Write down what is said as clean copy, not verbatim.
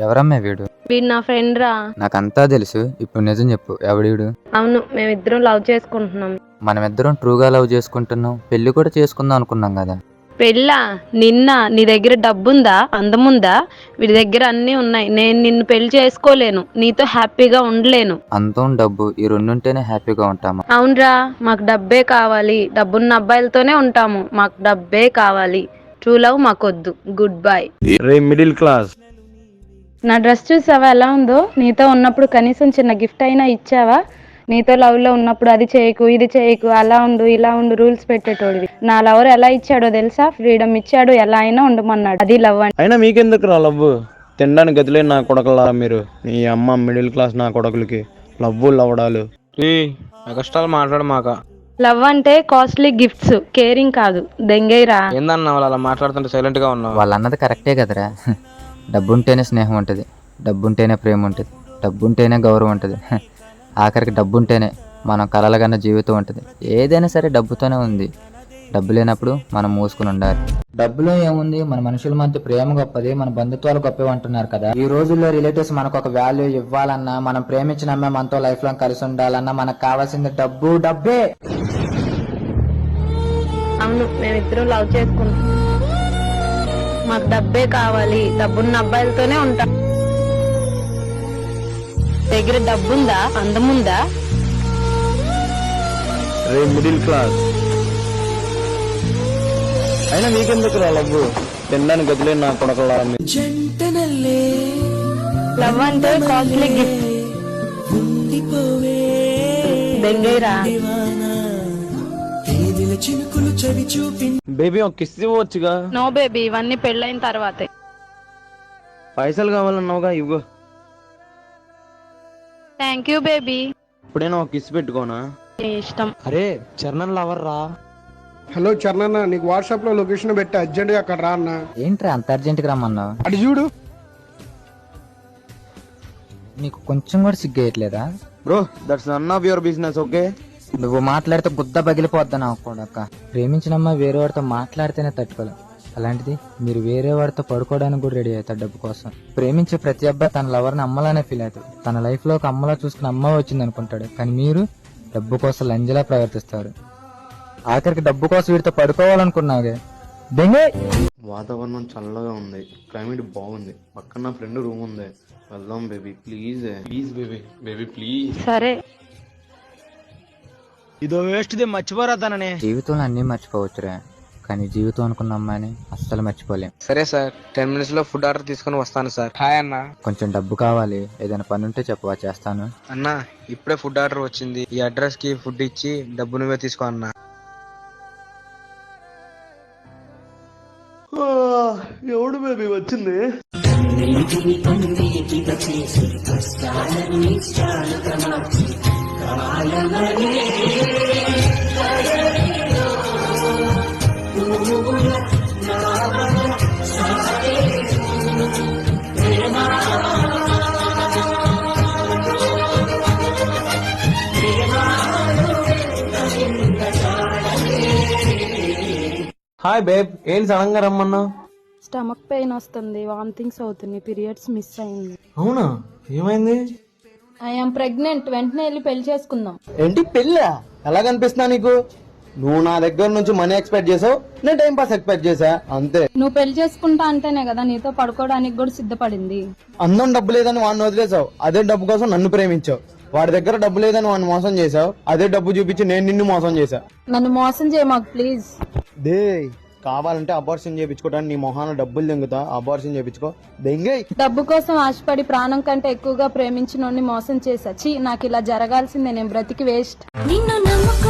ఎవరమ్మే వీడు? వీడు నా ఫ్రెండ్ రా. నాకంతా తెలుసు. ఇప్పుడు నిజం చెప్పు, ఎవడీడు? అవును, మేమిద్దరం లవ్ చేసుకుంటున్నాం. మనమిద్దరం ట్రూగా లవ్ చేసుకుంటున్నాం, పెళ్లి కూడా చేసుకుందాం అనుకున్నాం కదా. పెళ్ళా? నిన్న నీ దగ్గర డబ్బుందా, అందముందా? వీడి దగ్గర అన్నీ ఉన్నాయి. నేను నిన్ను పెళ్లి చేసుకోలేను, నీతో హ్యాపీగా ఉండలేను. అందం డబ్బు ఈ రెండుంటేనే హ్యాపీగా ఉంటామా? అవునరా, మాకు డబ్బే కావాలి. డబ్బున్న అబ్బాయిలతోనే ఉంటాము. మాకు డబ్బే కావాలి. ట్రూ లవ్ మాకొద్దు. Good bye. Middle class. నా డ్రెస్ చూసావా ఎలా ఉందో? నీతో ఉన్నప్పుడు కనీసం చిన్న గిఫ్ట్ అయినా ఇచ్చావా? నీతో లవ్ లో ఉన్నప్పుడు అది చేయకు, ఇది చేయకు, అలా ఉండు, ఇలా ఉండు రూల్స్ పెట్టేటోడివి. నా లవర్ ఎలా ఇచ్చాడో తెలుసా? ఫ్రీడమ్ ఇచ్చాడు, ఎలా అయినా ఉండమన్నాడు. అది లవ్ అంటే. అయినా మీకెందుకు రా లవ్? తినడానికి గతిలేని నా కొడకలా మీరు. నీ అమ్మ మిడిల్ క్లాస్ నా కొడకులకి లవ్వులు అవ్వడాలు. కష్టాలు మాట్లాడమాక. లవ్ అంటే కాస్ట్లీ గిఫ్ట్స్, కేరింగ్ కాదు. దెంగైరా. ఏందన్నా వాళ్ళు అలా మాట్లాడుతుంటే సైలెంట్ గా ఉన్నావు? వాళ్ళు అన్నది కరెక్టే కదరా. డబ్బుంటేనే స్నేహం ఉంటుంది, డబ్బుంటేనే ప్రేమ ఉంటుంది, డబ్బుంటేనే గౌరవం ఉంటుంది, ఆఖరికి డబ్బుంటేనే మనం కలలుగన్న జీవితం ఉంటుంది. ఏదైనా సరే డబ్బుతోనే ఉంది. డబ్బు లేనప్పుడు మనం మూసుకుని ఉండాలి. డబ్బులో ఏముంది, మన మనుషుల మధ్య ప్రేమ గొప్పది, మన బంధుత్వాలు గొప్పవి అంటున్నారు కదా. ఈ రోజుల్లో రిలేటివ్స్ మనకు ఒక వాల్యూ ఇవ్వాలన్నా, మనం ప్రేమించిన అమ్మాయి మనతో లైఫ్ లాంగ్ కలిసి ఉండాలన్నా మనకు కావాల్సింది డబ్బే. అవును, మేమిద్దరం లవ్ చేసుకుంటాం. మాకు డబ్బే కావాలి. డబ్బున్న అబ్బాయిలతోనే ఉంటాం. దగ్గర డబ్బుందా, అందముందా? Middle class. అయినా మీకెందుకు రా లవ్? తినడానికి గతిలేని నా కొడకలా లవ్ అంటే కాస్ట్లీ గిఫ్ట్. దెంగైరా. బేబీ ఒక కిస్ ఇవ్వచ్చుగా. నో బేబీ, ఇవన్నీ పెళ్ళైన తర్వాతే. పైసలు కావాలన్నావుగా, ఇవ్వు. Thank you baby. ఇప్పుడైనా ఒక కిస్ పెట్టుకోనా? నీ ఇష్టం. అరే చరణ్ లవర్ రా. హలో చరణ్, నీకు వాట్సాప్ లో లొకేషన్ పెట్టి అర్జెంట్ గా అక్కడ రా అన్న. ఏంట్రా అంత అర్జెంట్ గా రమ్మన్నావు? అటు చూడు. నీకు కొంచెం కూడా సిగ్గేయట్లేదా? Bro, that's none of your business. Okay, నువ్వు మాట్లాడితే గుద్ద పగిలిపోద్దా నాకు కూడా. ప్రేమించినమ్మా వేరే వాడితో మాట్లాడితేనే తట్టుకోలేం, అలాంటిది మీరు వేరే వాడితో పడుకోవడానికి కూడా రెడీ అవుతారు డబ్బు కోసం. ప్రేమించే ప్రతి అబ్బాయి తన లవర్ని అమ్మలానే ఫీల్ అవుతాడు. తన లైఫ్ లో ఒక అమ్మలా చూసుకుని అమ్మ వచ్చింది అనుకుంటాడు. కానీ మీరు డబ్బు కోసం లంజలా ప్రవర్తిస్తారు. ఆఖరికి డబ్బు కోసం వీడితో పడుకోవాలనుకున్నాగే. దెంగే. వాతావరణం చల్లగా ఉంది, క్లైమేట్ బాగుంది, పక్కన నా ఫ్రెండ్ రూమ్ ఉంది. వెళ్దాం baby, please please baby please. సరే. ఇదో వేస్ట్ ది మర్చిపోరా తననే. జీవితంలో అన్ని మర్చిపోవచ్చురా, కానీ జీవితం అనుకున్న అమ్మాయిని అస్సలు మర్చిపోలేం. సరే సార్, 10 minutes లో ఫుడ్ ఆర్డర్ తీసుకొని వస్తాను సార్. హాయ్ అన్న. కొంచెం డబ్బు కావాలి, ఏదైనా పని ఉంటే చెప్పవా, చేస్తాను. అన్న ఇప్పుడే ఫుడ్ ఆర్డర్ వచ్చింది. ఈ అడ్రస్ కి ఫుడ్ ఇచ్చి డబ్బు నువ్వే తీసుకో అన్న. ఎవడు బేబీ వచ్చింది? హాయ్ బేబ్, ఏంటి సడన్ గా రమ్మన్నా? స్టమక్ పెయిన్ వస్తుంది, వామిటింగ్స్ అవుతుంది, పీరియడ్స్ మిస్ అయింది. అవునా, ఏమైంది? I'm pregnant. వెంటనే వెళ్ళి పెళ్లి చేసుకుందాం. ఏంటి పెళ్ళా? ఎలా కనిపిస్తున్నా నీకు? నువ్వు నా దగ్గర నుంచి మనీ ఎక్స్పెక్ట్ చేసావు, నేను టైం పాస్ ఎక్స్పెక్ట్ చేసా, అంతే. నువ్వు పెళ్లి చేసుకుంటా అంటేనే కదా నీతో పడుకోవడానికి కూడా సిద్ధపడింది. అందం డబ్బు లేదని వాడిని వదిలేసావు, అదే డబ్బు కోసం నన్ను ప్రేమించావు. వాడి దగ్గర డబ్బు లేదని వాడిని మోసం చేసావు, అదే డబ్బు చూపించి నేను నిన్ను మోసం చేశా. నన్ను మోసం చేయమాకు ప్లీజ్. దే, కావాలంటే అబార్షన్ చేయించుకోవడానికి నీ మొహాన డబ్బులు దెంగుతా, అబార్షన్ చేయించుకో. దెంగే. డబ్బు కోసం ఆశపడి ప్రాణం కంటే ఎక్కువగా ప్రేమించినోడిని మోసం చేసా. ఛీ, నాకు ఇలా జరగాల్సిందే. నేను బ్రతికి వేస్ట్. నిన్ను నమ్ముకో